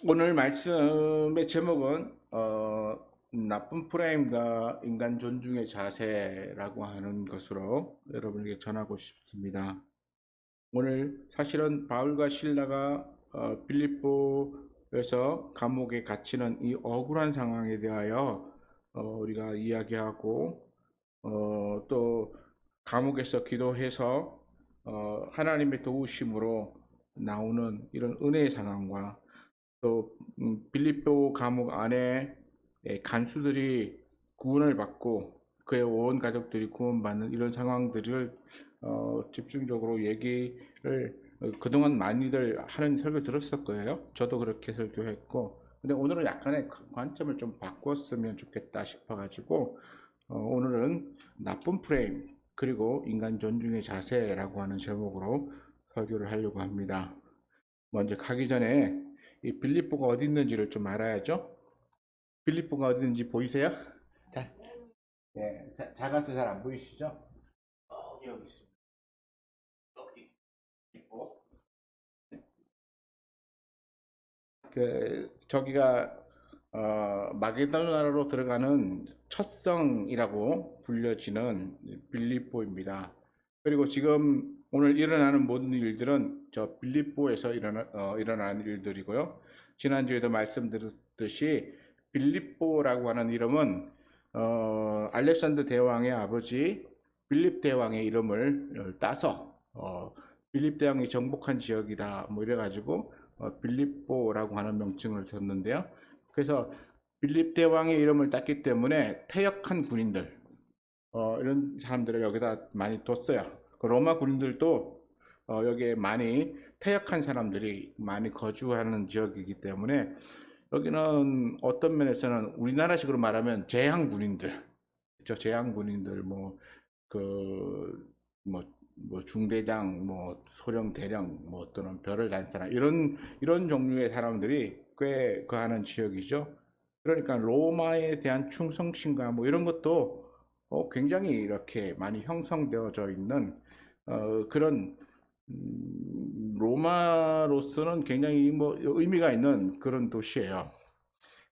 오늘 말씀의 제목은 나쁜 프레임과 인간 존중의 자세라고 하는 것으로 여러분에게 전하고 싶습니다. 오늘 사실은 바울과 실라가 빌립보에서 감옥에 갇히는 이 억울한 상황에 대하여 우리가 이야기하고 또 감옥에서 기도해서 하나님의 도우심으로 나오는 이런 은혜의 상황과 또 빌립보 감옥 안에 간수들이 구원을 받고 그의 온 가족들이 구원받는 이런 상황들을 집중적으로 얘기를 그동안 많이들 하는 설교 들었을 거예요. 저도 그렇게 설교했고, 근데 오늘은 약간의 관점을 좀 바꿨으면 좋겠다 싶어가지고 오늘은 나쁜 프레임 그리고 인간 존중의 자세라고 하는 제목으로 설교를 하려고 합니다. 먼저 가기 전에 이 빌립보가 어디 있는지를 좀 알아야죠. 빌립보가 어디 있는지 보이세요? 자, 예, 작아서 잘 안 보이시죠? 여기 있습니다. 여기 있고, 저기가 마게도나로 들어가는 첫 성이라고 불려지는 빌립보입니다. 그리고 지금 오늘 일어나는 모든 일들은 저 빌립보에서 일어나는 일들이고요. 지난주에도 말씀드렸듯이 빌립보라고 하는 이름은 알렉산더 대왕의 아버지 빌립 대왕의 이름을 따서 빌립 대왕이 정복한 지역이다 뭐 이래가지고 빌립보라고 하는 명칭을 줬는데요. 그래서 빌립 대왕의 이름을 땄기 때문에 퇴역한 군인들 이런 사람들을 여기다 많이 뒀어요. 그 로마 군인들도 여기에 많이 퇴역한 사람들이 많이 거주하는 지역이기 때문에 여기는 어떤 면에서는 우리나라식으로 말하면 재향 군인들, 그렇죠? 재향 군인들 뭐 중대장, 뭐 소령 대령, 뭐 또는 별을 단 사람 이런 종류의 사람들이 꽤 거하는 지역이죠. 그러니까 로마에 대한 충성심과 뭐 이런 것도 굉장히 이렇게 많이 형성되어져 있는 그런 로마로서는 굉장히 뭐 의미가 있는 그런 도시예요.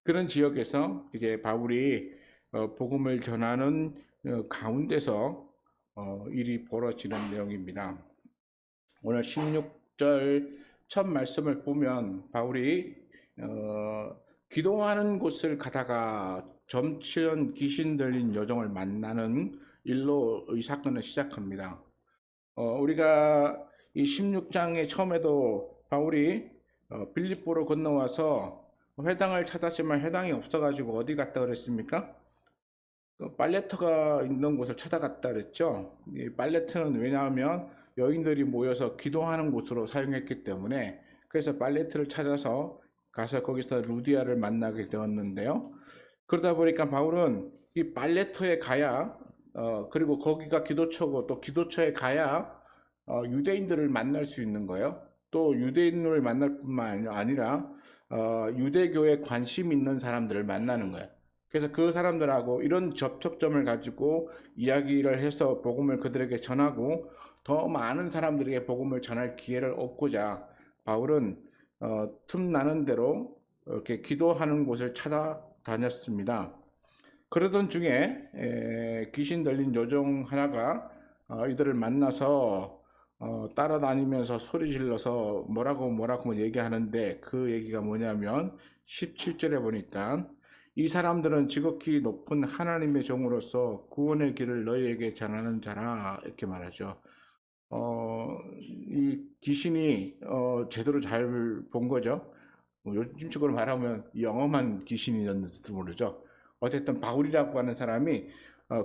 그런 지역에서 이제 바울이 복음을 전하는 가운데서 일이 벌어지는 내용입니다. 오늘 16절 첫 말씀을 보면 바울이 기도하는 곳을 가다가 점치는 귀신 들린 여종을 만나는 일로 이 사건을 시작합니다. 우리가 이 16장의 처음에도 바울이 빌립보로 건너와서 회당을 찾았지만 회당이 없어가지고 어디 갔다 그랬습니까? 빨래터가 있는 곳을 찾아갔다 그랬죠. 이 빨래터는 왜냐하면 여인들이 모여서 기도하는 곳으로 사용했기 때문에 그래서 빨래터를 찾아서 가서 거기서 루디아를 만나게 되었는데요. 그러다 보니까 바울은 이 빨래터에 가야 그리고 거기가 기도처고 또 기도처에 가야 유대인들을 만날 수 있는 거예요. 또 유대인을 만날 뿐만 아니라 유대교에 관심 있는 사람들을 만나는 거예요. 그래서 그 사람들하고 이런 접촉점을 가지고 이야기를 해서 복음을 그들에게 전하고 더 많은 사람들에게 복음을 전할 기회를 얻고자 바울은 틈나는 대로 이렇게 기도하는 곳을 찾아다녔습니다. 그러던 중에 귀신 들린 여종 하나가 이들을 만나서 따라다니면서 소리 질러서 뭐라고 얘기하는데 그 얘기가 뭐냐면 17절에 보니까 이 사람들은 지극히 높은 하나님의 종으로서 구원의 길을 너희에게 전하는 자라 이렇게 말하죠. 이 귀신이 제대로 잘 본 거죠. 뭐 요즘식으로 말하면 영험한 귀신이었는지도 모르죠. 어쨌든 바울이라고 하는 사람이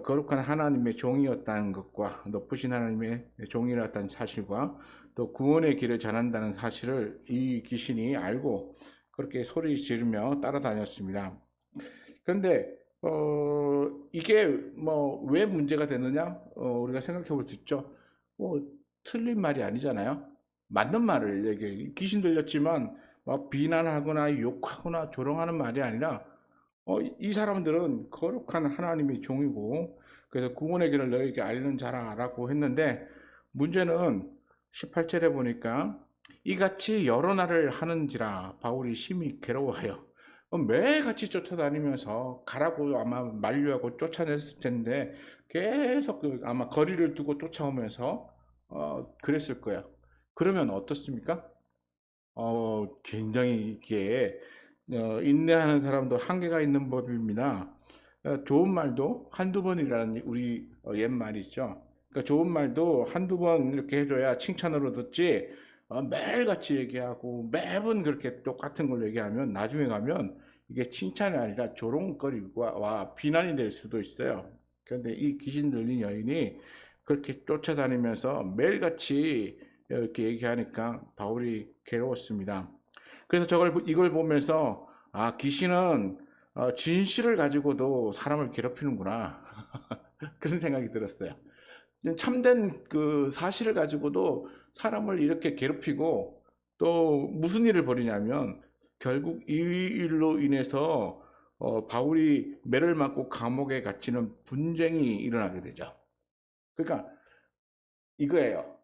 거룩한 하나님의 종이었다는 것과 높으신 하나님의 종이었다는 사실과 또 구원의 길을 전한다는 사실을 이 귀신이 알고 그렇게 소리 지르며 따라다녔습니다. 그런데 이게 뭐 왜 문제가 되느냐? 우리가 생각해 볼 수 있죠. 뭐 틀린 말이 아니잖아요. 맞는 말을 얘기해. 귀신 들렸지만 막 비난하거나 욕하거나 조롱하는 말이 아니라 이 사람들은 거룩한 하나님의 종이고 그래서 구원의 길을 너에게 알리는 자라라고 했는데 문제는 18절에 보니까 이같이 여러 날을 하는지라 바울이 심히 괴로워하여 매일같이 쫓아다니면서 가라고 아마 만류하고 쫓아냈을 텐데 계속 아마 거리를 두고 쫓아오면서 그랬을 거예요. 그러면 어떻습니까? 굉장히 이게 인내하는 사람도 한계가 있는 법입니다. 좋은 말도 한두 번이라는 우리 옛말이 있죠. 그러니까 좋은 말도 한두 번 이렇게 해줘야 칭찬으로 듣지, 매일같이 얘기하고 매번 그렇게 똑같은 걸 얘기하면 나중에 가면 이게 칭찬이 아니라 조롱거리와 비난이 될 수도 있어요. 그런데 이 귀신 들린 여인이 그렇게 쫓아다니면서 매일같이 이렇게 얘기하니까 바울이 괴로웠습니다. 그래서 이걸 보면서 귀신은 진실을 가지고도 사람을 괴롭히는구나. 그런 생각이 들었어요. 참된 그 사실을 가지고도 사람을 이렇게 괴롭히고 또 무슨 일을 벌이냐면 결국 이 일로 인해서 바울이 매를 맞고 감옥에 갇히는 분쟁이 일어나게 되죠. 그러니까 이거예요.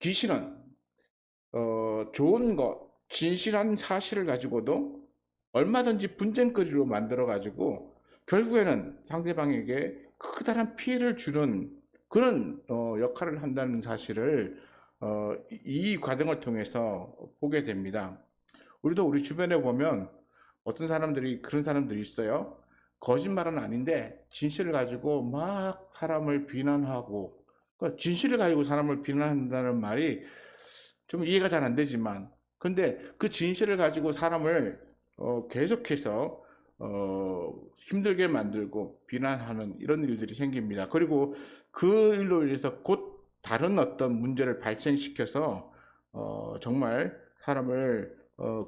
귀신은 좋은 것, 진실한 사실을 가지고도 얼마든지 분쟁거리로 만들어가지고 결국에는 상대방에게 크다란 피해를 주는 그런 역할을 한다는 사실을 이 과정을 통해서 보게 됩니다. 우리도 우리 주변에 보면 어떤 사람들이 그런 사람들이 있어요. 거짓말은 아닌데 진실을 가지고 막 사람을 비난하고, 그러니까 진실을 가지고 사람을 비난한다는 말이 좀 이해가 잘 안 되지만, 근데 그 진실을 가지고 사람을 계속해서 힘들게 만들고 비난하는 이런 일들이 생깁니다. 그리고 그 일로 인해서 곧 다른 어떤 문제를 발생시켜서 정말 사람을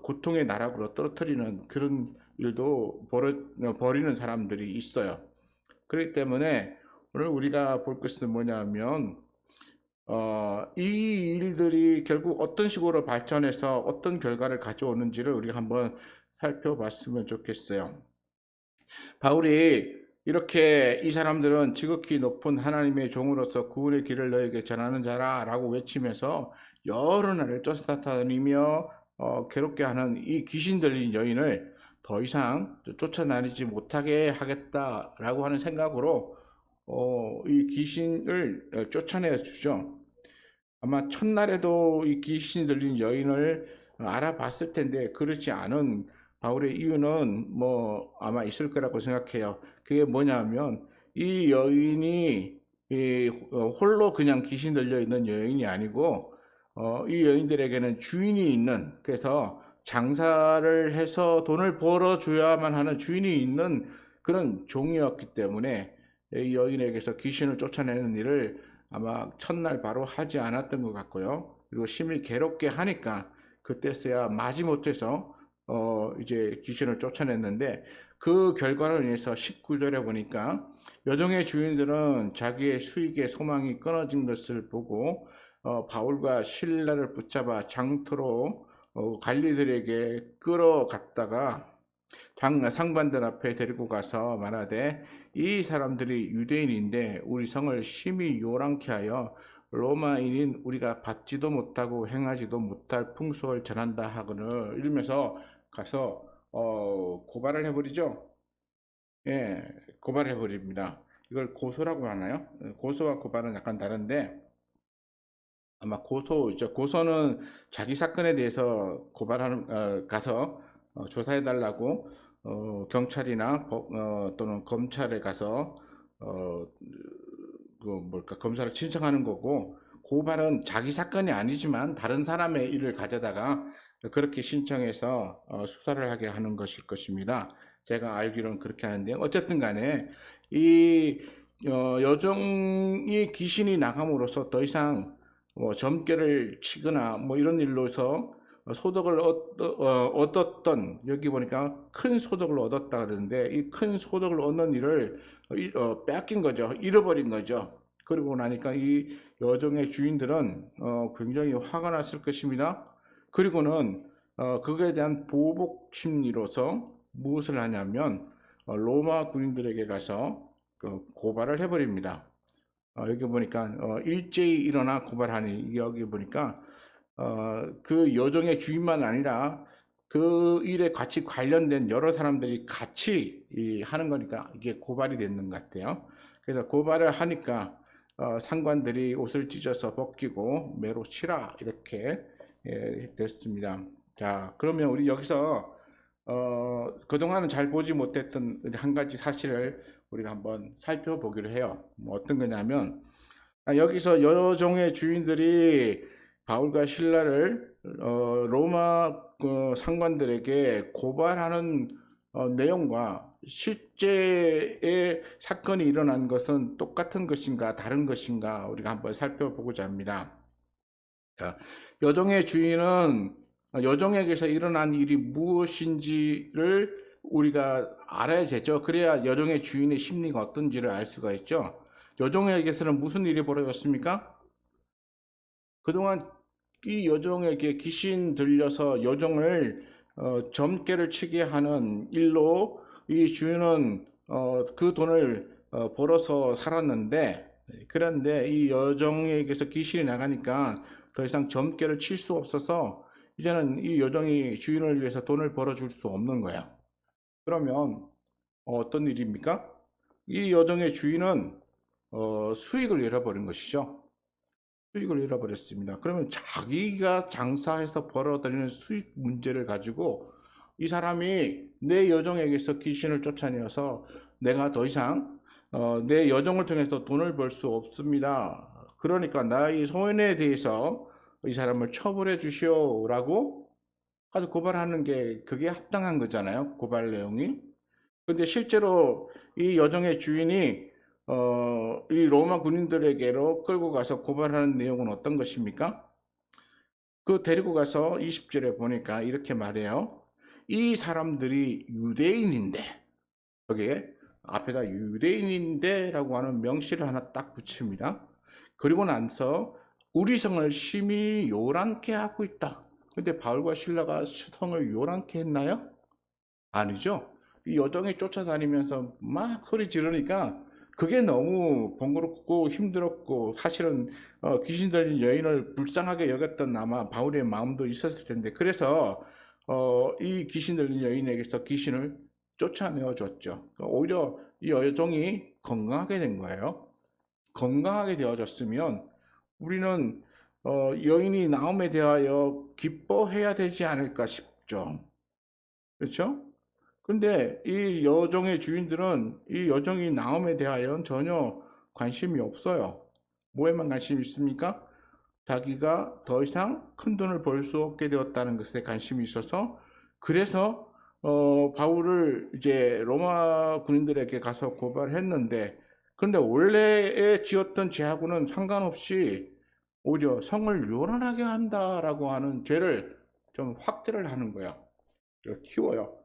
고통의 나락으로 떨어뜨리는 그런 일도 벌이는 사람들이 있어요. 그렇기 때문에 오늘 우리가 볼 것은 뭐냐면 이 일들이 결국 어떤 식으로 발전해서 어떤 결과를 가져오는지를 우리가 한번 살펴봤으면 좋겠어요. 바울이 이렇게 이 사람들은 지극히 높은 하나님의 종으로서 구원의 길을 너에게 전하는 자라 라고 외치면서 여러 날을 쫓아다니며 괴롭게 하는 이 귀신 들린 여인을 더 이상 쫓아다니지 못하게 하겠다라고 하는 생각으로 이 귀신을 쫓아내 주죠. 아마 첫날에도 이 귀신이 들린 여인을 알아봤을 텐데 그렇지 않은 바울의 이유는 뭐 아마 있을 거라고 생각해요. 그게 뭐냐면 이 여인이 홀로 그냥 귀신 들려 있는 여인이 아니고 이 여인들에게는 주인이 있는, 그래서 장사를 해서 돈을 벌어줘야만 하는 주인이 있는 그런 종이었기 때문에 이 여인에게서 귀신을 쫓아내는 일을 아마 첫날 바로 하지 않았던 것 같고요. 그리고 심히 괴롭게 하니까 그때서야 마지못해서 이제 귀신을 쫓아냈는데 그 결과로 인해서 19절에 보니까 여종의 주인들은 자기의 수익의 소망이 끊어진 것을 보고 바울과 실라를 붙잡아 장터로 관리들에게 끌어갔다가 상반들 앞에 데리고 가서 말하되 이 사람들이 유대인인데 우리 성을 심히 요란케 하여 로마인인 우리가 받지도 못하고 행하지도 못할 풍속을 전한다 하거늘, 이러면서 가서 고발을 해버리죠. 예, 고발을 해버립니다. 이걸 고소라고 하나요? 고소와 고발은 약간 다른데 아마 고소죠. 고소는 자기 사건에 대해서 고발하는 가서 조사해 달라고 경찰이나 또는 검찰에 가서 어, 그 뭘까 검사를 신청하는 거고, 고발은 자기 사건이 아니지만 다른 사람의 일을 가져다가 그렇게 신청해서 수사를 하게 하는 것일 것입니다. 제가 알기로는 그렇게 하는데 어쨌든 간에 이 여종이 귀신이 나감으로써 더 이상 점괘를 치거나 뭐 이런 일로서 소득을 얻었던, 여기 보니까 큰 소득을 얻었다 그러는데 이 큰 소득을 얻는 일을 뺏긴 거죠. 잃어버린 거죠. 그러고 나니까 이 여종의 주인들은 굉장히 화가 났을 것입니다. 그리고는 그거에 대한 보복 심리로서 무엇을 하냐면 로마 군인들에게 가서 고발을 해버립니다. 여기 보니까 일제히 일어나 고발하니, 여기 보니까 그 여종의 주인만 아니라 그 일에 같이 관련된 여러 사람들이 같이 하는 거니까 이게 고발이 되는 것 같아요. 그래서 고발을 하니까 상관들이 옷을 찢어서 벗기고 매로 치라 이렇게 됐습니다. 자, 그러면 우리 여기서 그동안은 잘 보지 못했던 한 가지 사실을 우리가 한번 살펴보기로 해요. 뭐 어떤 거냐면 여기서 여종의 주인들이 바울과 실라를 로마 상관들에게 고발하는 내용과 실제의 사건이 일어난 것은 똑같은 것인가 다른 것인가 우리가 한번 살펴보고자 합니다. 자, 여종의 주인은 여종에게서 일어난 일이 무엇인지를 우리가 알아야 되죠. 그래야 여종의 주인의 심리가 어떤지를 알 수가 있죠. 여종에게서는 무슨 일이 벌어졌습니까? 그동안 이 여종에게 귀신 들려서 여종을 점괘를 치게 하는 일로 이 주인은 그 돈을 벌어서 살았는데, 그런데 이 여종에게서 귀신이 나가니까 더 이상 점괘를 칠 수 없어서 이제는 이 여종이 주인을 위해서 돈을 벌어줄 수 없는 거야. 그러면 어떤 일입니까? 이 여종의 주인은 수익을 잃어버린 것이죠. 수익을 잃어버렸습니다. 그러면 자기가 장사해서 벌어들이는 수익 문제를 가지고 이 사람이 내 여종에게서 귀신을 쫓아내어서 내가 더 이상 내 여종을 통해서 돈을 벌 수 없습니다. 그러니까 나의 소원에 대해서 이 사람을 처벌해 주시오라고 아주 고발하는 게 그게 합당한 거잖아요. 고발 내용이. 근데 실제로 이 여종의 주인이 이 로마 군인들에게로 끌고 가서 고발하는 내용은 어떤 것입니까? 그 데리고 가서 20절에 보니까 이렇게 말해요. 이 사람들이 유대인인데, 여기에 앞에다 유대인인데 라고 하는 명시를 하나 딱 붙입니다. 그리고 나서 우리 성을 심히 요란케 하고 있다. 근데 바울과 실라가 성을 요란케 했나요? 아니죠. 이 여종이 쫓아다니면서 막 소리 지르니까 그게 너무 번거롭고 힘들었고 사실은 귀신 들린 여인을 불쌍하게 여겼던 아마 바울의 마음도 있었을 텐데 그래서 이 귀신 들린 여인에게서 귀신을 쫓아내어 줬죠. 오히려 이 여종이 건강하게 된 거예요. 건강하게 되어졌으면 우리는 여인이 나음에 대하여 기뻐해야 되지 않을까 싶죠. 그렇죠? 근데 이 여종의 주인들은 이 여종이 나옴에 대하여는 전혀 관심이 없어요. 뭐에만 관심이 있습니까? 자기가 더 이상 큰 돈을 벌 수 없게 되었다는 것에 관심이 있어서 그래서 바울을 이제 로마 군인들에게 가서 고발했는데 그런데 원래에 지었던 죄하고는 상관없이 오히려 성을 요란하게 한다라고 하는 죄를 좀 확대를 하는 거야. 키워요.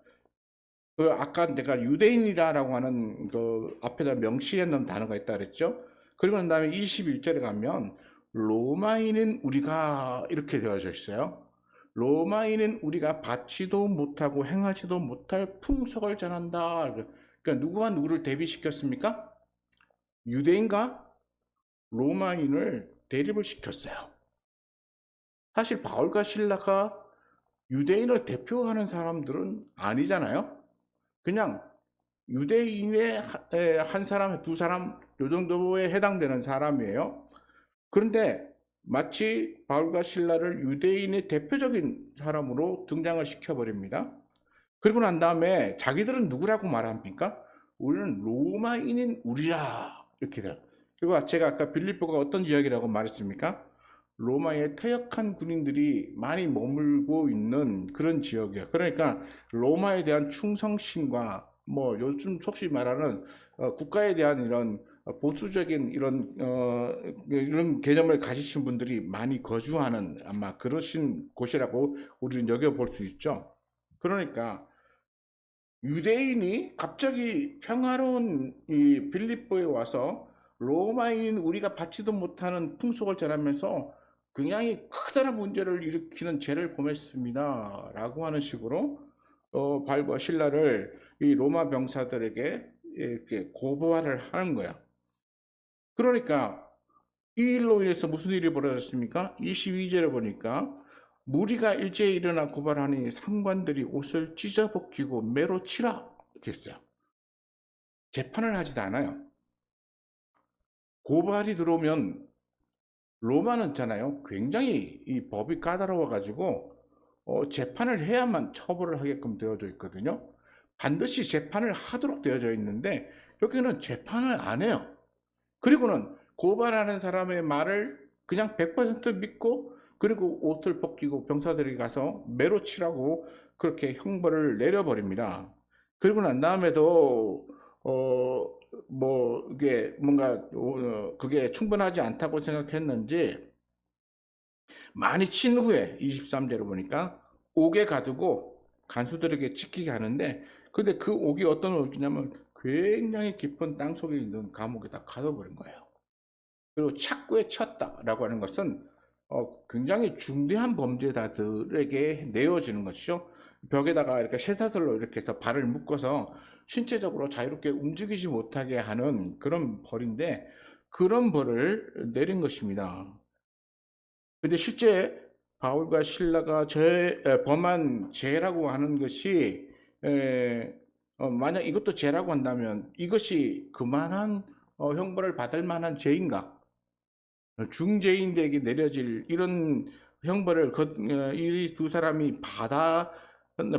그 아까 내가 유대인이라고 하는 그 앞에다 명시해 놓은 단어가 있다 그랬죠? 그리고 난 다음에 21절에 가면 로마인은 우리가 이렇게 되어져 있어요. 로마인은 우리가 받지도 못하고 행하지도 못할 풍속을 전한다. 그러니까 누구와 누구를 대비시켰습니까? 유대인과 로마인을 대립을 시켰어요. 사실 바울과 실라가 유대인을 대표하는 사람들은 아니잖아요. 그냥 유대인의 한 사람, 두 사람, 요 정도에 해당되는 사람이에요. 그런데 마치 바울과 실라를 유대인의 대표적인 사람으로 등장을 시켜버립니다. 그리고 난 다음에 자기들은 누구라고 말합니까? 우리는 로마인인 우리야. 이렇게 돼요. 그리고 제가 아까 빌립보가 어떤 지역이라고 말했습니까? 로마의 퇴역한 군인들이 많이 머물고 있는 그런 지역이에요. 그러니까 로마에 대한 충성심과 뭐 요즘 속시 말하는 국가에 대한 이런 보수적인 이런 개념을 가지신 분들이 많이 거주하는 아마 그러신 곳이라고 우리는 여겨볼 수 있죠. 그러니까 유대인이 갑자기 평화로운 이 빌립보에 와서 로마인인 우리가 받지도 못하는 풍속을 전하면서 굉장히 크다란 문제를 일으키는 죄를 범했습니다. 라고 하는 식으로 바울과 실라를 이 로마 병사들에게 이렇게 고발을 하는 거야. 그러니까 이 일로 인해서 무슨 일이 벌어졌습니까? 22절에 보니까 무리가 일제히 일어나 고발하니 상관들이 옷을 찢어벗기고 매로 치라 이렇게 했어요. 재판을 하지도 않아요. 고발이 들어오면 로마는 있잖아요. 굉장히 이 법이 까다로워가지고 재판을 해야만 처벌을 하게끔 되어져 있거든요. 반드시 재판을 하도록 되어져 있는데 여기는 재판을 안 해요. 그리고는 고발하는 사람의 말을 그냥 100% 믿고 그리고 옷을 벗기고 병사들이 가서 매로 치라고 그렇게 형벌을 내려버립니다. 그리고 난 다음에도 뭐 이게 뭔가 그게 충분하지 않다고 생각했는지 많이 친 후에 23제로 보니까 옥에 가두고 간수들에게 지키게 하는데 근데 그 옥이 어떤 옥이냐면 굉장히 깊은 땅 속에 있는 감옥에다 가둬버린 거예요. 그리고 착고에 쳤다라고 하는 것은 굉장히 중대한 범죄자들에게 내어지는 것이죠. 벽에다가 이렇게 쇠사슬로 이렇게 해서 발을 묶어서 신체적으로 자유롭게 움직이지 못하게 하는 그런 벌인데 그런 벌을 내린 것입니다. 근데 실제 바울과 실라가 범한 죄라고 하는 것이 만약 이것도 죄라고 한다면 이것이 그만한 형벌을 받을 만한 죄인가? 중죄인들에게 내려질 이런 형벌을 이 두 사람이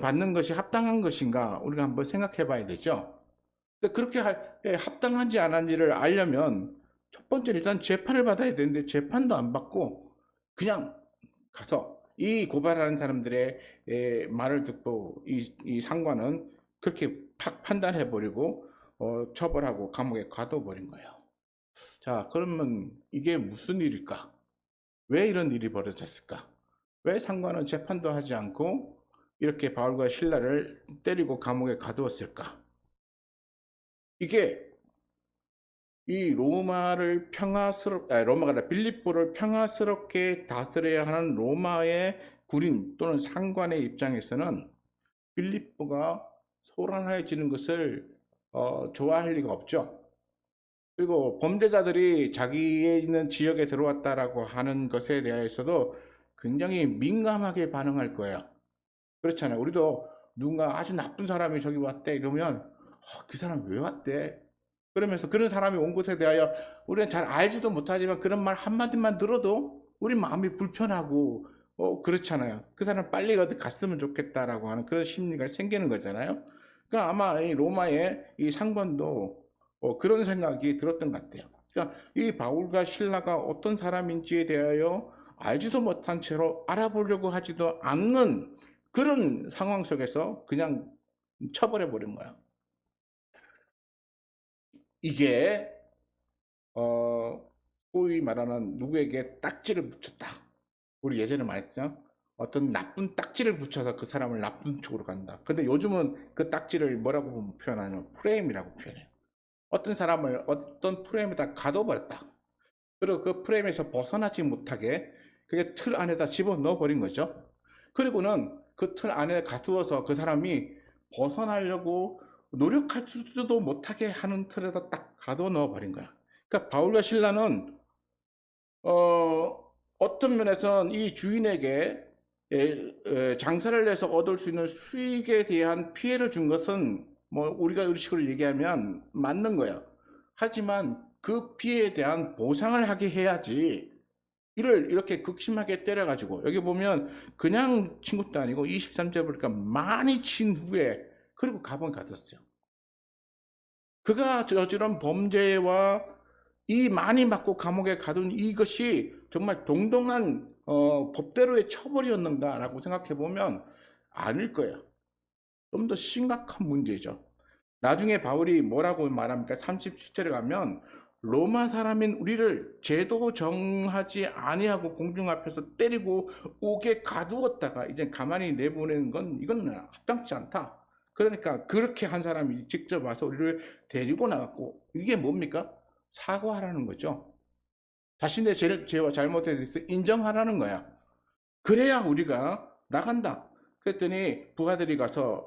받는 것이 합당한 것인가? 우리가 한번 생각해 봐야 되죠. 근데 그렇게 합당한지 안 한지를 알려면 첫 번째는 일단 재판을 받아야 되는데 재판도 안 받고 그냥 가서 이 고발하는 사람들의 말을 듣고 이 상관은 그렇게 팍 판단해 버리고 처벌하고 감옥에 가둬버린 거예요. 자, 그러면 이게 무슨 일일까? 왜 이런 일이 벌어졌을까? 왜 상관은 재판도 하지 않고 이렇게 바울과 실라를 때리고 감옥에 가두었을까? 이게 이 로마가 아니라 빌립보를 평화스럽게 다스려야 하는 로마의 군인 또는 상관의 입장에서는 빌립보가 소란해지는 것을 좋아할 리가 없죠. 그리고 범죄자들이 자기의 있는 지역에 들어왔다라고 하는 것에 대해서도 굉장히 민감하게 반응할 거예요. 그렇잖아요. 우리도 누군가 아주 나쁜 사람이 저기 왔대 이러면 그 사람 왜 왔대? 그러면서 그런 사람이 온 것에 대하여 우리는 잘 알지도 못하지만 그런 말 한마디만 들어도 우리 마음이 불편하고 그렇잖아요. 그 사람 빨리 어디 갔으면 좋겠다라고 하는 그런 심리가 생기는 거잖아요. 그러니까 아마 이 로마의 이 상관도 그런 생각이 들었던 것 같아요. 그러니까 이 바울과 실라가 어떤 사람인지에 대하여 알지도 못한 채로 알아보려고 하지도 않는 그런 상황 속에서 그냥 쳐버려 버린 거예요. 이게 소위 말하는 누구에게 딱지를 붙였다. 우리 예전에 말했죠. 어떤 나쁜 딱지를 붙여서 그 사람을 나쁜 쪽으로 간다. 근데 요즘은 그 딱지를 뭐라고 표현하냐면 프레임이라고 표현해요. 어떤 사람을 어떤 프레임에다 가둬버렸다. 그리고 그 프레임에서 벗어나지 못하게 그게 틀 안에다 집어 넣어 버린 거죠. 그리고는 그 틀 안에 가두어서 그 사람이 벗어나려고 노력할 수도 못하게 하는 틀에다 딱 가둬 넣어 버린 거야. 그러니까 바울과 실라는 어떤 면에서는 이 주인에게 장사를 해서 얻을 수 있는 수익에 대한 피해를 준 것은 뭐 우리가 이런 식으로 얘기하면 맞는 거예요. 하지만 그 피해에 대한 보상을 하게 해야지 이를 이렇게 극심하게 때려가지고 여기 보면 그냥 친 것도 아니고 23절 보니까 많이 친 후에 그리고 감옥에 가뒀어요. 그가 저지른 범죄와 이 많이 맞고 감옥에 가둔 이것이 정말 동등한 법대로의 처벌이었는가라고 생각해 보면 아닐 거예요. 좀 더 심각한 문제죠. 나중에 바울이 뭐라고 말합니까? 37절에 가면 로마 사람인 우리를 죄도 정하지 아니하고 공중 앞에서 때리고 옥에 가두었다가 이제 가만히 내보내는 건 이건 합당치 않다. 그러니까 그렇게 한 사람이 직접 와서 우리를 데리고 나갔고 이게 뭡니까? 사과하라는 거죠. 자신의 죄와 잘못에 대해서 인정하라는 거야. 그래야 우리가 나간다. 그랬더니 부하들이 가서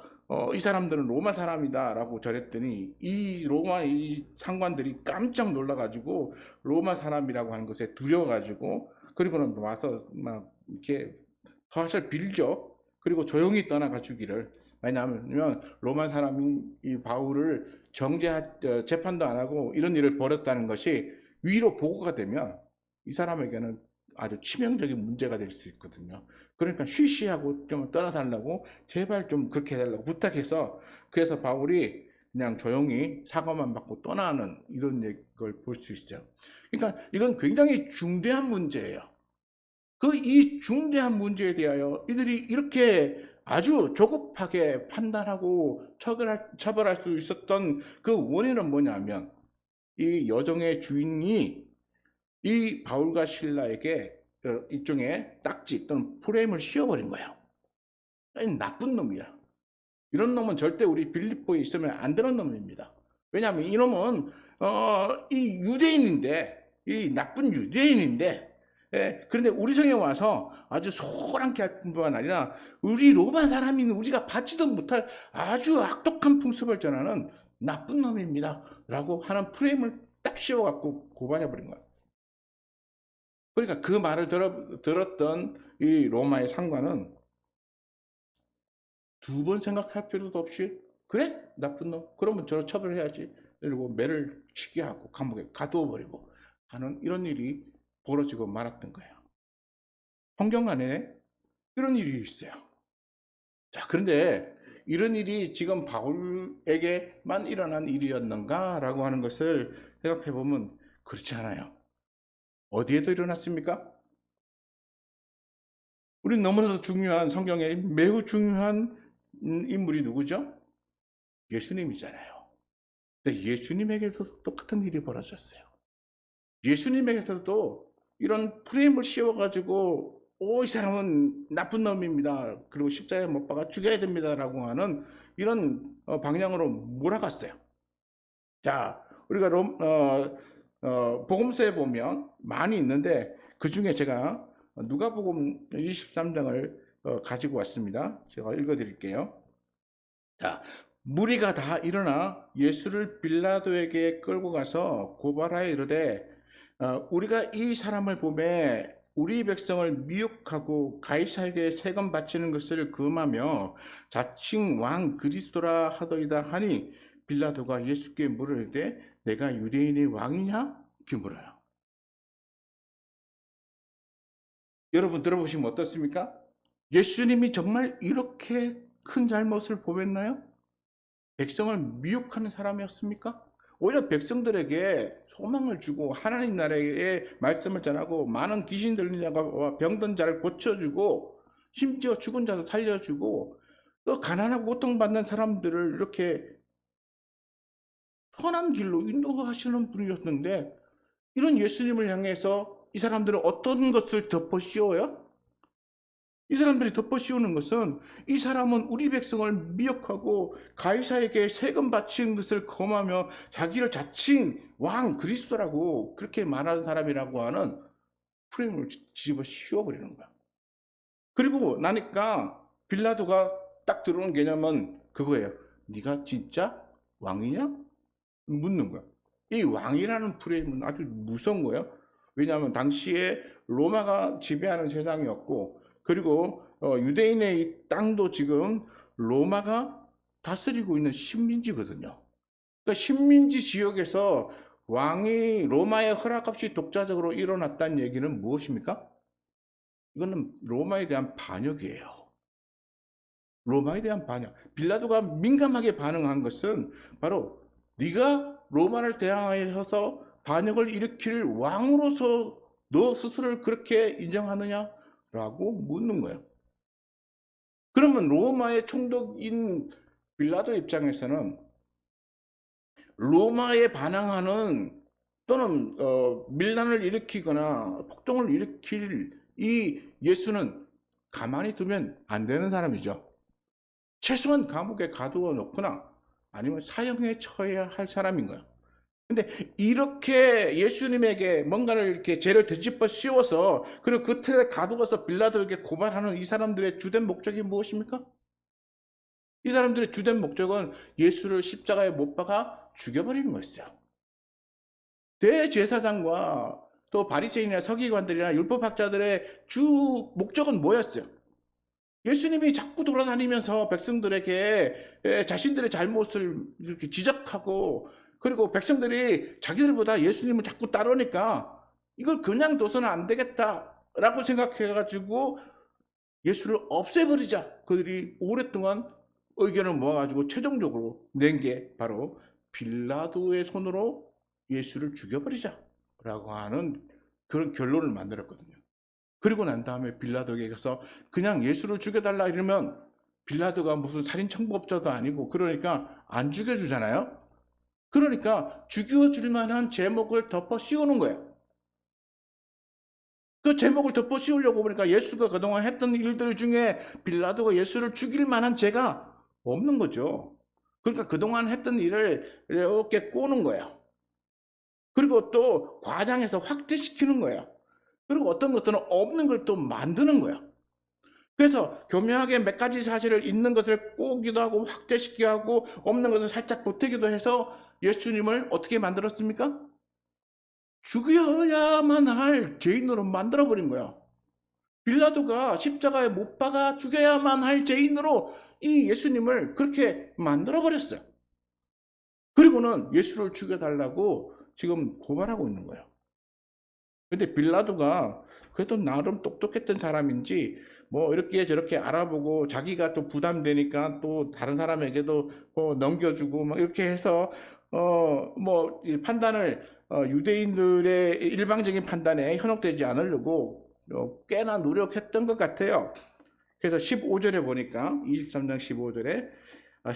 이 사람들은 로마 사람이다라고 전했더니 이 로마 이 상관들이 깜짝 놀라가지고 로마 사람이라고 하는 것에 두려워가지고 그리고는 와서 막 이렇게 사실 빌죠. 그리고 조용히 떠나가 주기를. 왜냐하면 로마 사람이 이 바울을 재판도 안 하고 이런 일을 벌였다는 것이 위로 보고가 되면 이 사람에게는 아주 치명적인 문제가 될 수 있거든요. 그러니까 쉬쉬하고 좀 떠나달라고 제발 좀 그렇게 해달라고 부탁해서, 그래서 바울이 그냥 조용히 사과만 받고 떠나는 이런 걸 볼 수 있어요. 그러니까 이건 굉장히 중대한 문제예요. 이 중대한 문제에 대하여 이들이 이렇게 아주 조급하게 판단하고 처벌할 수 있었던 그 원인은 뭐냐면, 이 여정의 주인이 이 바울과 실라에게 일종의 딱지 또는 프레임을 씌워버린 거예요. 나쁜 놈이야. 이런 놈은 절대 우리 빌립보에 있으면 안 되는 놈입니다. 왜냐하면 이 놈은 이 유대인인데, 이 나쁜 유대인인데, 그런데 우리 성에 와서 아주 소란케 할 뿐만 아니라 우리 로마 사람인 우리가 받지도 못할 아주 악독한 풍습을 전하는 나쁜 놈입니다 라고 하는 프레임을 딱 씌워갖고 고발해버린 거예요. 그러니까 그 말을 들었던 이 로마의 상관은 두 번 생각할 필요도 없이, 그래? 나쁜 놈. 그러면 저를 처벌해야지. 그리고 매를 치게 하고 감옥에 가두어 버리고 하는 이런 일이 벌어지고 말았던 거예요. 성경 안에 이런 일이 있어요. 자, 그런데 이런 일이 지금 바울에게만 일어난 일이었는가라고 하는 것을 생각해 보면 그렇지 않아요. 어디에도 일어났습니까? 우리 너무나도 중요한, 성경에 매우 중요한 인물이 누구죠? 예수님이잖아요. 근데 예수님에게도 똑같은 일이 벌어졌어요. 예수님에게서도 이런 프레임을 씌워가지고 이 사람은 나쁜 놈입니다. 그리고 십자가에 못 박아 죽여야 됩니다라고 하는 이런 방향으로 몰아갔어요. 자, 우리가 복음서에 보면 많이 있는데 그 중에 제가 누가복음 23장을 가지고 왔습니다. 제가 읽어드릴게요. 자, 무리가 다 일어나 예수를 빌라도에게 끌고 가서 고발하여 이르되 우리가 이 사람을 보매 우리 백성을 미혹하고 가이사에게 세금 바치는 것을 금하며 자칭 왕 그리스도라 하더이다 하니 빌라도가 예수께 물으되 내가 유대인의 왕이냐? 이렇게 물어요. 여러분 들어보시면 어떻습니까? 예수님이 정말 이렇게 큰 잘못을 범했나요? 백성을 미혹하는 사람이었습니까? 오히려 백성들에게 소망을 주고 하나님 나라의 말씀을 전하고 많은 귀신 들린 자가 병든 자를 고쳐주고 심지어 죽은 자도 살려주고 또 가난하고 고통받는 사람들을 이렇게 선한 길로 인도하시는 분이었는데, 이런 예수님을 향해서 이 사람들은 어떤 것을 덮어 씌워요? 이 사람들이 덮어 씌우는 것은 이 사람은 우리 백성을 미혹하고 가이사에게 세금 바치는 것을 검하며 자기를 자칭 왕 그리스도라고 그렇게 말하는 사람이라고 하는 프레임을 뒤집어 씌워버리는 거야. 그리고 나니까 빌라도가 딱 들어오는 개념은 그거예요. 네가 진짜 왕이냐? 묻는 거야. 이 왕이라는 프레임은 아주 무서운 거예요. 왜냐하면 당시에 로마가 지배하는 세상이었고, 그리고 유대인의 이 땅도 지금 로마가 다스리고 있는 식민지거든요. 그러니까 식민지 지역에서 왕이 로마의 허락 없이 독자적으로 일어났다는 얘기는 무엇입니까? 이거는 로마에 대한 반역이에요. 로마에 대한 반역. 빌라도가 민감하게 반응한 것은 바로 네가 로마를 대항하여서 반역을 일으킬 왕으로서 너 스스로를 그렇게 인정하느냐? 라고 묻는 거예요. 그러면 로마의 총독인 빌라도 입장에서는 로마에 반항하는 또는 밀란을 일으키거나 폭동을 일으킬 이 예수는 가만히 두면 안 되는 사람이죠. 최소한 감옥에 가두어 놓거나 아니면 사형에 처해야 할 사람인 거예요. 근데 이렇게 예수님에게 뭔가를 이렇게 죄를 뒤집어 씌워서 그리고 그 틀에 가두어서 빌라도에게 고발하는 이 사람들의 주된 목적이 무엇입니까? 이 사람들의 주된 목적은 예수를 십자가에 못 박아 죽여버리는 거였어요. 대제사장과 또 바리새인이나 서기관들이나 율법학자들의 주 목적은 뭐였어요? 예수님이 자꾸 돌아다니면서 백성들에게 자신들의 잘못을 이렇게 지적하고, 그리고 백성들이 자기들보다 예수님을 자꾸 따르니까 이걸 그냥 둬서는 안 되겠다라고 생각해가지고 예수를 없애버리자. 그들이 오랫동안 의견을 모아가지고 최종적으로 낸 게 바로 빌라도의 손으로 예수를 죽여버리자라고 하는 그런 결론을 만들었거든요. 그리고 난 다음에 빌라도에게 가서 그냥 예수를 죽여달라 이러면 빌라도가 무슨 살인 청부업자도 아니고 그러니까 안 죽여주잖아요. 그러니까 죽여줄 만한 제목을 덮어 씌우는 거예요. 그 제목을 덮어 씌우려고 보니까 예수가 그동안 했던 일들 중에 빌라도가 예수를 죽일 만한 죄가 없는 거죠. 그러니까 그동안 했던 일을 이렇게 꼬는 거예요. 그리고 또 과장해서 확대시키는 거예요. 그리고 어떤 것들은 없는 걸 또 만드는 거예요. 그래서 교묘하게 몇 가지 사실을 있는 것을 꼬기도 하고 확대시키기도 하고 없는 것을 살짝 보태기도 해서 예수님을 어떻게 만들었습니까? 죽여야만 할 죄인으로 만들어버린 거예요. 빌라도가 십자가에 못 박아 죽여야만 할 죄인으로 이 예수님을 그렇게 만들어버렸어요. 그리고는 예수를 죽여달라고 지금 고발하고 있는 거예요. 근데 빌라도가 그래도 나름 똑똑했던 사람인지 뭐 이렇게 저렇게 알아보고 자기가 또 부담되니까 또 다른 사람에게도 넘겨주고 막 이렇게 해서 뭐 판단을 유대인들의 일방적인 판단에 현혹되지 않으려고 꽤나 노력했던 것 같아요. 그래서 15절에 보니까 23장 15절에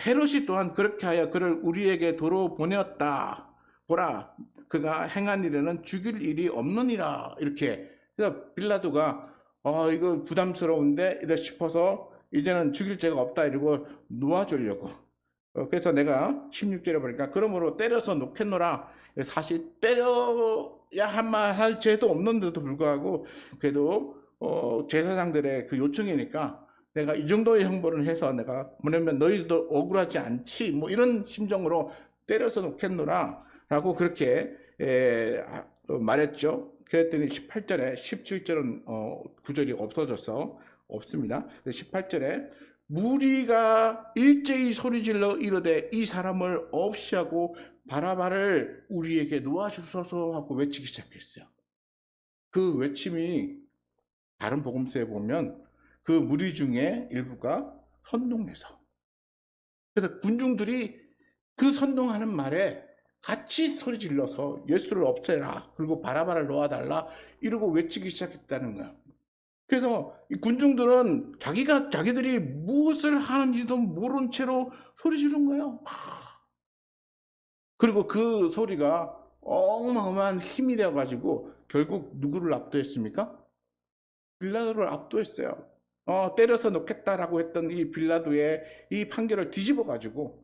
헤롯이 또한 그렇게 하여 그를 우리에게 도로 보내었다. 보라, 그가 행한 일에는 죽일 일이 없느니라. 이렇게. 그래서 빌라도가 이거 부담스러운데 이래 싶어서 이제는 죽일 죄가 없다 이러고 놓아주려고. 그래서 내가 16절에 보니까 그러므로 때려서 놓겠노라. 사실 때려야 할 죄도 없는데도 불구하고 그래도 제사장들의 그 요청이니까 내가 이 정도의 형벌을 해서 내가 보내면 너희도 억울하지 않지 뭐 이런 심정으로 때려서 놓겠노라 라고 그렇게 말했죠. 그랬더니 18절에 17절은 구절이 없어져서 없습니다. 18절에 무리가 일제히 소리질러 이르되 이 사람을 없이 하고 바라바를 우리에게 놓아주소서 하고 외치기 시작했어요. 그 외침이 다른 복음서에 보면 그 무리 중에 일부가 선동해서, 그래서 군중들이 그 선동하는 말에 같이 소리 질러서 예수를 없애라, 그리고 바라바를 놓아달라 이러고 외치기 시작했다는 거야. 그래서 이 군중들은 자기들이 무엇을 하는지도 모른 채로 소리 지른 거예요. 그리고 그 소리가 어마어마한 힘이 되어가지고 결국 누구를 압도했습니까? 빌라도를 압도했어요. 때려서 놓겠다라고 했던 이 빌라도의 이 판결을 뒤집어가지고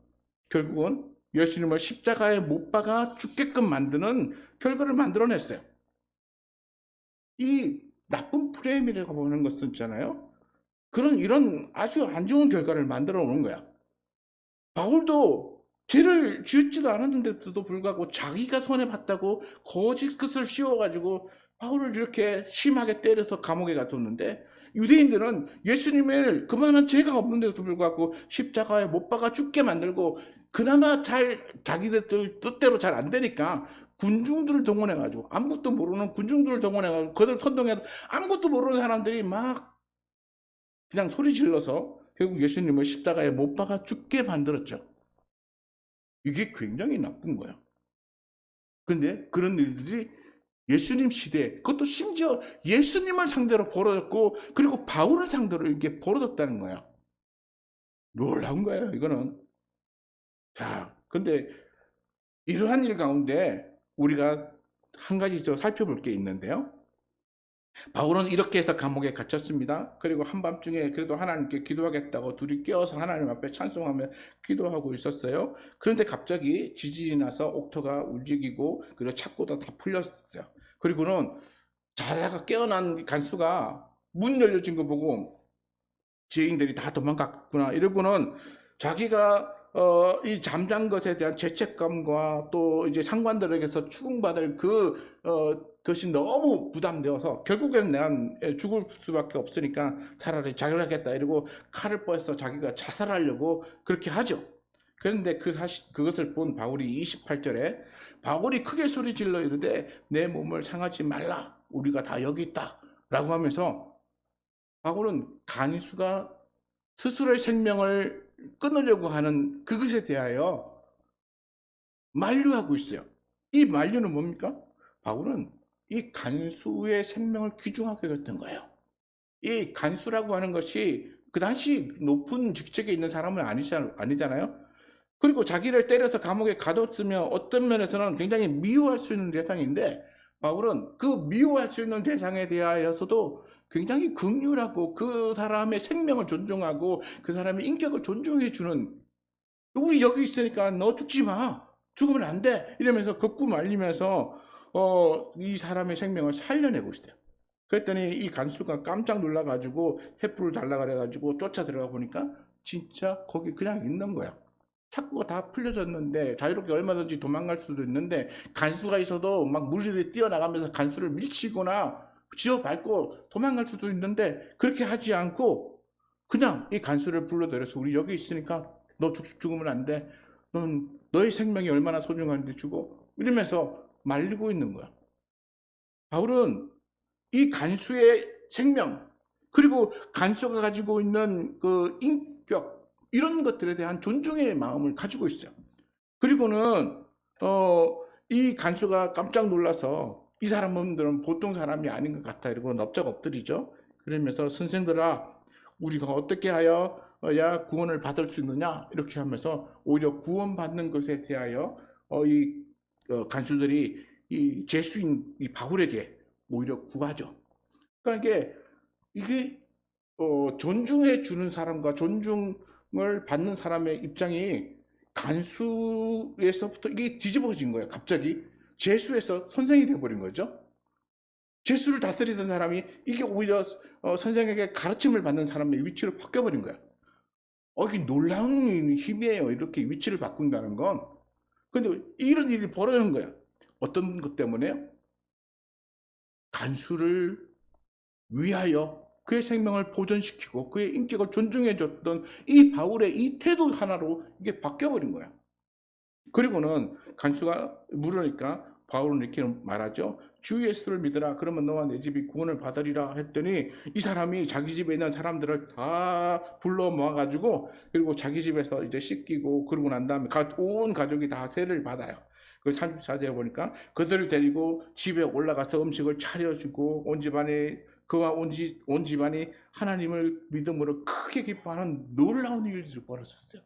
결국은 예수님을 십자가에 못 박아 죽게끔 만드는 결과를 만들어냈어요. 이 나쁜 프레임이라고 보는 것은 있잖아요. 이런 아주 안 좋은 결과를 만들어 오는 거야. 바울도 죄를 지었지도 않았는데도 불구하고 자기가 손해봤다고 거짓 끝을 씌워가지고 바울을 이렇게 심하게 때려서 감옥에 가뒀는데, 유대인들은 예수님을 그만한 죄가 없는데도 불구하고 십자가에 못 박아 죽게 만들고, 그나마 자기들 뜻대로 잘 안 되니까 군중들을 동원해가지고, 아무것도 모르는 군중들을 동원해가지고 그들 선동해서 아무것도 모르는 사람들이 막 그냥 소리 질러서 결국 예수님을 십자가에 못 박아 죽게 만들었죠. 이게 굉장히 나쁜 거예요. 그런데 그런 일들이 예수님 시대에, 그것도 심지어 예수님을 상대로 벌어졌고, 그리고 바울을 상대로 이렇게 벌어졌다는 거예요. 놀라운 거예요, 이거는. 자, 근데 이러한 일 가운데 우리가 한 가지 더 살펴볼 게 있는데요. 바울은 이렇게 해서 감옥에 갇혔습니다. 그리고 한밤중에 그래도 하나님께 기도하겠다고 둘이 깨어서 하나님 앞에 찬송하며 기도하고 있었어요. 그런데 갑자기 지진이 나서 옥토가 움직이고 그리고 착고도 다 풀렸어요. 그리고는 자다가 깨어난 간수가 문 열려진 거 보고 죄인들이 다 도망갔구나 이러고는 자기가 이 잠잔 것에 대한 죄책감과 또 이제 상관들에게서 추궁받을 것이 너무 부담되어서 결국에는 내가 죽을 수밖에 없으니까 차라리 자결 하겠다 이러고 칼을 뻗어서 자기가 자살하려고 그렇게 하죠. 그런데 그것을 본 바울이 28절에 바울이 크게 소리질러 이르되 내 몸을 상하지 말라 우리가 다 여기 있다 라고 하면서 바울은 간수가 스스로의 생명을 끊으려고 하는 그것에 대하여 만류하고 있어요. 이 만류는 뭡니까? 바울은 이 간수의 생명을 귀중하게 여겼던 거예요. 이 간수라고 하는 것이 그 당시 높은 직책에 있는 사람은 아니잖아요. 그리고 자기를 때려서 감옥에 가뒀으면 어떤 면에서는 굉장히 미워할 수 있는 대상인데 바울은 그 미워할 수 있는 대상에 대하여서도 굉장히 긍휼하고 그 사람의 생명을 존중하고 그 사람의 인격을 존중해 주는 우리 여기 있으니까 너 죽지 마. 죽으면 안 돼. 이러면서 걷고 말리면서 이 사람의 생명을 살려내고 있어요. 그랬더니 이 간수가 깜짝 놀라가지고 횃불을 달라 그래가지고 쫓아 들어가 보니까 진짜 거기 그냥 있는 거야. 착구가 다 풀려졌는데 자유롭게 얼마든지 도망갈 수도 있는데 간수가 있어도 막 무리들이 뛰어나가면서 간수를 밀치거나 지어밟고 도망갈 수도 있는데 그렇게 하지 않고 그냥 이 간수를 불러들여서 우리 여기 있으니까 너 죽으면 안 돼. 넌 너의 생명이 얼마나 소중한데 죽어. 이러면서 말리고 있는 거야. 바울은 이 간수의 생명 그리고 간수가 가지고 있는 그 인격 이런 것들에 대한 존중의 마음을 가지고 있어요. 그리고는 이 간수가 깜짝 놀라서 이 사람들은 보통 사람이 아닌 것 같아 이러고 넙적 엎드리죠. 그러면서 선생들아 우리가 어떻게 하여 야 구원을 받을 수 있느냐 이렇게 하면서 오히려 구원받는 것에 대하여 이 간수들이 이 죄수인 이 바울에게 오히려 구하죠. 그러니까 이게 존중해 주는 사람과 존중을 받는 사람의 입장이 간수에서부터 이게 뒤집어진 거예요. 갑자기 죄수에서 선생이 되어버린 거죠. 죄수를 다스리던 사람이 이게 오히려 선생에게 가르침을 받는 사람의 위치로 바뀌어버린 거예요. 이게 놀라운 힘이에요. 이렇게 위치를 바꾼다는 건. 근데 이런 일이 벌어진 거예요. 어떤 것 때문에요? 간수를 위하여 그의 생명을 보존시키고 그의 인격을 존중해줬던 이 바울의 이 태도 하나로 이게 바뀌어버린 거야. 그리고는 간수가 물으니까 바울은 이렇게 말하죠. 주 예수를 믿으라. 그러면 너와 내 집이 구원을 받으리라 했더니 이 사람이 자기 집에 있는 사람들을 다 불러 모아가지고 그리고 자기 집에서 이제 씻기고 그러고 난 다음에 온 가족이 다 세례를 받아요. 그 34절에 보니까 그들을 데리고 집에 올라가서 음식을 차려주고 온 집안에 그와 온 집안이 하나님을 믿음으로 크게 기뻐하는 놀라운 일들이 벌어졌어요.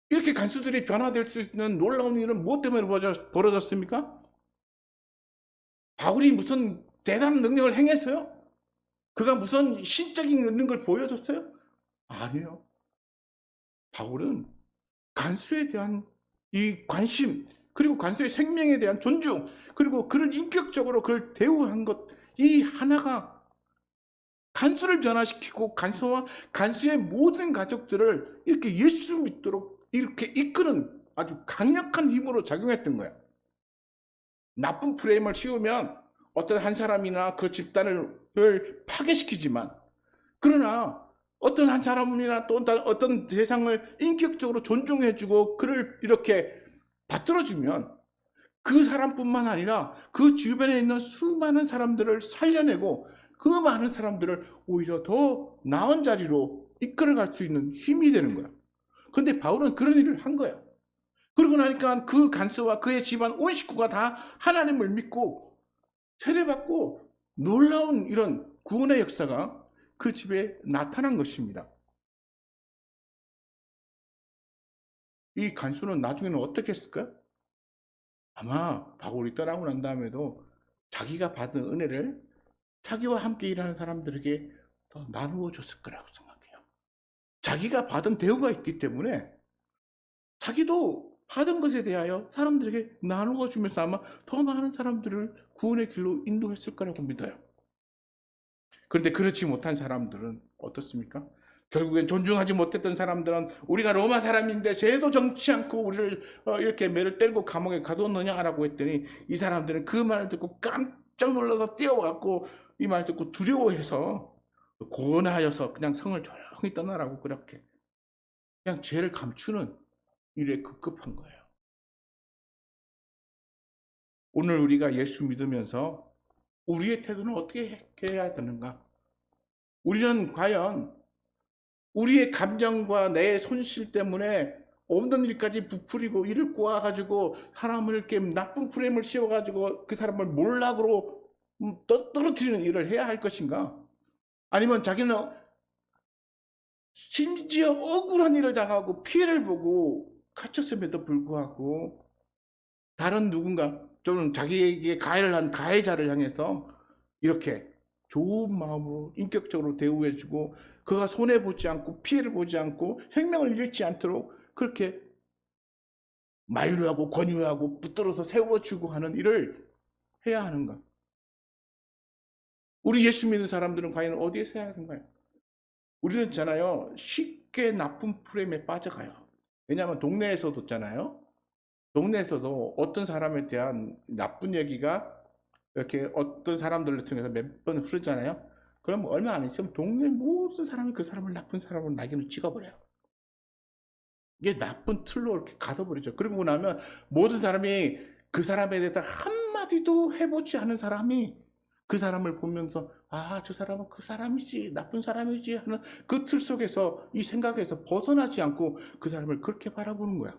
이렇게 간수들이 변화될 수 있는 놀라운 일은 무엇 때문에 벌어졌습니까? 바울이 무슨 대단한 능력을 행했어요? 그가 무슨 신적인 능력을 보여줬어요? 아니요. 바울은 간수에 대한 이 관심, 그리고 간수의 생명에 대한 존중, 그리고 그를 인격적으로 그를 대우한 것, 이 하나가 간수를 변화시키고 간수와 간수의 모든 가족들을 이렇게 예수 믿도록 이렇게 이끄는 아주 강력한 힘으로 작용했던 거야. 나쁜 프레임을 씌우면 어떤 한 사람이나 그 집단을 파괴시키지만 그러나 어떤 한 사람이나 또 어떤 대상을 인격적으로 존중해주고 그를 이렇게 받들어주면 그 사람뿐만 아니라 그 주변에 있는 수많은 사람들을 살려내고 그 많은 사람들을 오히려 더 나은 자리로 이끌어갈 수 있는 힘이 되는 거야. 근데 바울은 그런 일을 한 거야. 그러고 나니까 그 간수와 그의 집안 온 식구가 다 하나님을 믿고 세례받고 놀라운 이런 구원의 역사가 그 집에 나타난 것입니다. 이 간수는 나중에는 어떻게 했을까요? 아마 바울이 떠나고 난 다음에도 자기가 받은 은혜를 자기와 함께 일하는 사람들에게 더 나누어 줬을 거라고 생각해요. 자기가 받은 대우가 있기 때문에 자기도 받은 것에 대하여 사람들에게 나누어 주면서 아마 더 많은 사람들을 구원의 길로 인도했을 거라고 믿어요. 그런데 그렇지 못한 사람들은 어떻습니까? 결국엔 존중하지 못했던 사람들은 우리가 로마 사람인데 죄도 정치 않고 우리를 이렇게 매를 때리고 감옥에 가두었느냐라고 했더니 이 사람들은 그 말을 듣고 깜짝 놀라서 뛰어와갖고 이 말 듣고 두려워해서 고뇌하여서 그냥 성을 조용히 떠나라고 그렇게 그냥 죄를 감추는 일에 급급한 거예요. 오늘 우리가 예수 믿으면서 우리의 태도는 어떻게 해야 되는가? 우리는 과연 우리의 감정과 내 손실 때문에 없는 일까지 부풀리고 이를 꼬아가지고 사람을 이렇게 나쁜 프레임을 씌워가지고 그 사람을 몰락으로 떨어뜨리는 일을 해야 할 것인가? 아니면 자기는 심지어 억울한 일을 당하고 피해를 보고 갇혔음에도 불구하고 다른 누군가 좀 자기에게 가해를 한 가해자를 향해서 이렇게 좋은 마음으로 인격적으로 대우해주고 그가 손해보지 않고 피해를 보지 않고 생명을 잃지 않도록 그렇게 만류하고 권유하고 붙들어서 세워주고 하는 일을 해야 하는가? 우리 예수 믿는 사람들은 과연 어디에서 해야 하는가요? 우리는 있잖아요. 쉽게 나쁜 프레임에 빠져가요. 왜냐하면 동네에서도 있잖아요. 동네에서도 어떤 사람에 대한 나쁜 얘기가 이렇게 어떤 사람들을 통해서 몇 번 흐르잖아요. 그럼 얼마 안 있으면 동네 모든 사람이 그 사람을 나쁜 사람으로 낙인을 찍어버려요. 이게 나쁜 틀로 이렇게 가둬버리죠. 그러고 나면 모든 사람이 그 사람에 대해서 한마디도 해보지 않은 사람이 그 사람을 보면서 아, 저 사람은 그 사람이지, 나쁜 사람이지 하는 그 틀 속에서 이 생각에서 벗어나지 않고 그 사람을 그렇게 바라보는 거야.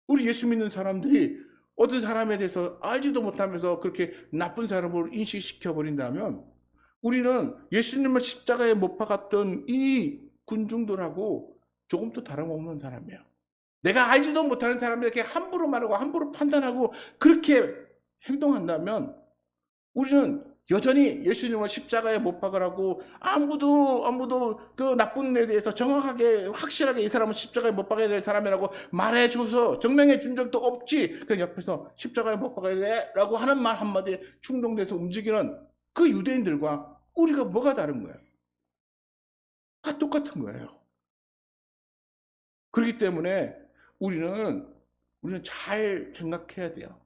우리 예수 믿는 사람들이 어떤 사람에 대해서 알지도 못하면서 그렇게 나쁜 사람으로 인식시켜 버린다면 우리는 예수님을 십자가에 못 박았던 이 군중들하고 조금도 다름없는 사람이에요. 내가 알지도 못하는 사람에게 함부로 말하고 함부로 판단하고 그렇게 행동한다면 우리는 여전히 예수님을 십자가에 못 박으라고 아무도 그 나쁜 일에 대해서 정확하게 확실하게 이 사람은 십자가에 못 박아야 될 사람이라고 말해줘서 증명해 준 적도 없지. 그 옆에서 십자가에 못 박아야 돼 라고 하는 말 한마디에 충동돼서 움직이는 그 유대인들과 우리가 뭐가 다른 거예요? 다 똑같은 거예요. 그렇기 때문에 우리는 잘 생각해야 돼요.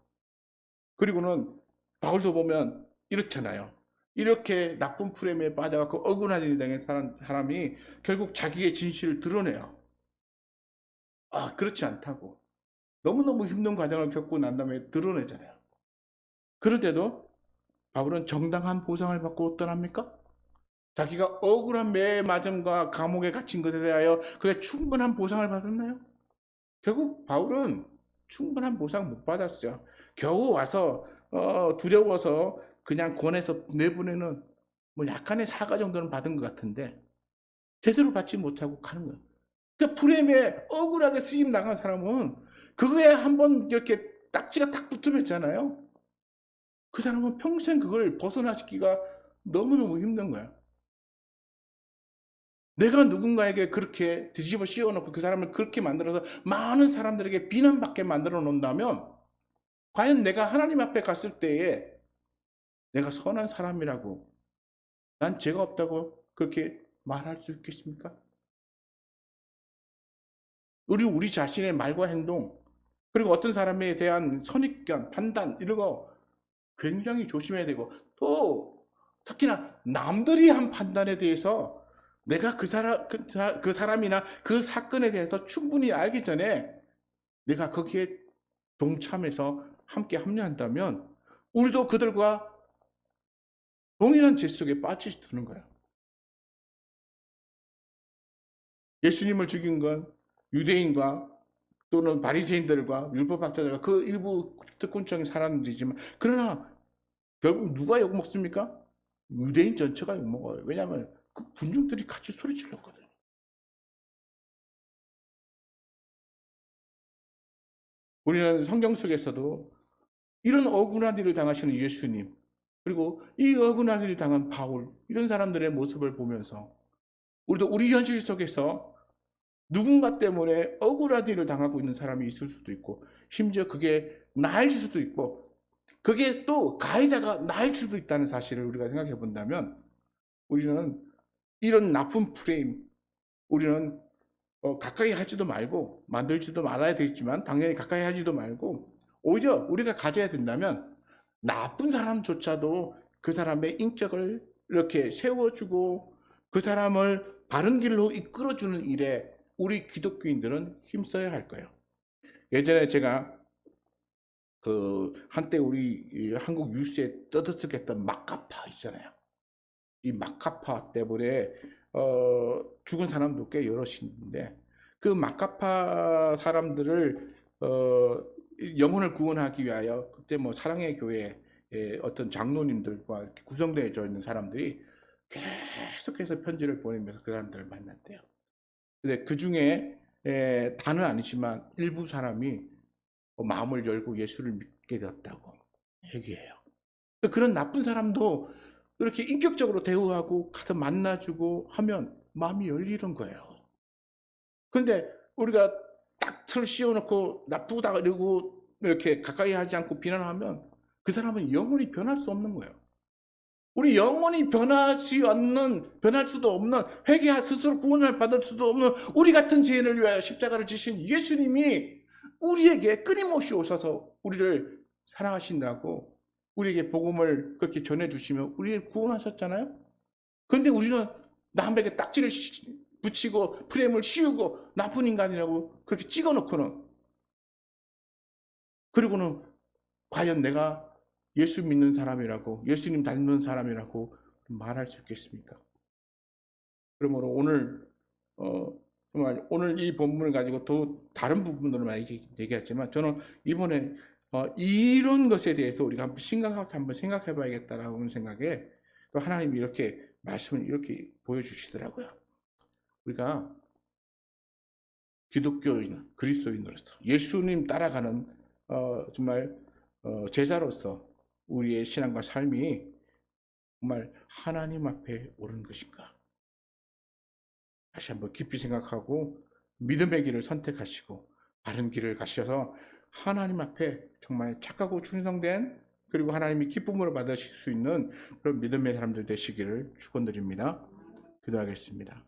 그리고는 바울도 보면 이렇잖아요. 이렇게 나쁜 프레임에 빠져갖고 억울한 일이 당한 사람이 결국 자기의 진실을 드러내요. 아, 그렇지 않다고. 너무너무 힘든 과정을 겪고 난 다음에 드러내잖아요. 그런데도 바울은 정당한 보상을 받고 떠납니까? 자기가 억울한 매 맞음과 감옥에 갇힌 것에 대하여 그게 충분한 보상을 받았나요? 결국 바울은 충분한 보상 못 받았어요. 겨우 와서 두려워서 그냥 권해서 내보내는 뭐 약간의 사과 정도는 받은 것 같은데 제대로 받지 못하고 가는 거예요. 그러니까 프레임에 억울하게 쓰임 당한 사람은 그거에 한번 이렇게 딱지가 딱 붙으면 있잖아요. 그 사람은 평생 그걸 벗어나시기가 너무너무 힘든 거예요. 내가 누군가에게 그렇게 뒤집어 씌워놓고 그 사람을 그렇게 만들어서 많은 사람들에게 비난받게 만들어 놓는다면 과연 내가 하나님 앞에 갔을 때에 내가 선한 사람이라고 난 죄가 없다고 그렇게 말할 수 있겠습니까? 우리 자신의 말과 행동 그리고 어떤 사람에 대한 선입견, 판단 이런 거 굉장히 조심해야 되고 또 특히나 남들이 한 판단에 대해서 내가 그 사람이나 그 사건에 대해서 충분히 알기 전에 내가 거기에 동참해서 함께 합류한다면 우리도 그들과 동일한 죄 속에 빠지드는 거야. 예수님을 죽인 건 유대인과 또는 바리새인들과 율법학자들과 그 일부 특권적인 사람들이지만 그러나 결국 누가 욕먹습니까? 유대인 전체가 욕먹어요. 왜냐하면 그 군중들이 같이 소리 질렀거든요. 우리는 성경 속에서도 이런 억울한 일을 당하시는 예수님 그리고 이 억울한 일을 당한 바울 이런 사람들의 모습을 보면서 우리도 우리 현실 속에서 누군가 때문에 억울한 일을 당하고 있는 사람이 있을 수도 있고 심지어 그게 나일 수도 있고 그게 또 가해자가 나일 수도 있다는 사실을 우리가 생각해 본다면 우리는 이런 나쁜 프레임 우리는 가까이 하지도 말고 만들지도 말아야 되겠지만 당연히 가까이 하지도 말고 오히려 우리가 가져야 된다면 나쁜 사람조차도 그 사람의 인격을 이렇게 세워주고 그 사람을 바른 길로 이끌어주는 일에 우리 기독교인들은 힘써야 할 거예요. 예전에 제가 한때 우리 한국 뉴스에 떠들썩했던 마카파 있잖아요. 이 마카파 때문에 죽은 사람도 꽤 여럿이 있는데 그 마카파 사람들을 영혼을 구원하기 위하여 그때 뭐 사랑의 교회 어떤 장로님들과 이렇게 구성되어 있는 사람들이 계속해서 편지를 보내면서 그 사람들을 만났대요. 근데 그 중에 다는 아니지만 일부 사람이 마음을 열고 예수를 믿게 되었다고 얘기해요. 그런 나쁜 사람도 이렇게 인격적으로 대우하고 가서 만나주고 하면 마음이 열리는 거예요. 그런데 우리가 딱 틀을 씌워놓고 나쁘다 그러고 이렇게 가까이 하지 않고 비난하면 그 사람은 영원히 변할 수 없는 거예요. 우리 영원히 변할 수도 없는, 회개 스스로 구원을 받을 수도 없는 우리 같은 죄인을 위하여 십자가를 지신 예수님이 우리에게 끊임없이 오셔서 우리를 사랑하신다고 우리에게 복음을 그렇게 전해주시면 우리를 구원하셨잖아요. 그런데 우리는 남에게 딱지를 붙이고 프레임을 씌우고 나쁜 인간이라고 그렇게 찍어놓고는, 그리고는 과연 내가 예수 믿는 사람이라고, 예수님 닮는 사람이라고 말할 수 있겠습니까? 그러므로 오늘 정말 오늘 이 본문을 가지고 또 다른 부분으로만 얘기했지만 저는 이번에 이런 것에 대해서 우리가 한번 심각하게 한번 생각해 봐야겠다라는 생각에 또 하나님이 이렇게 말씀을 이렇게 보여주시더라고요. 우리가 기독교인, 그리스도인으로서 예수님 따라가는 정말 제자로서 우리의 신앙과 삶이 정말 하나님 앞에 옳은 것인가? 다시 한번 깊이 생각하고 믿음의 길을 선택하시고 바른 길을 가셔서 하나님 앞에 정말 착하고 충성된, 그리고 하나님이 기쁨으로 받으실 수 있는 그런 믿음의 사람들 되시기를 축원드립니다. 기도하겠습니다.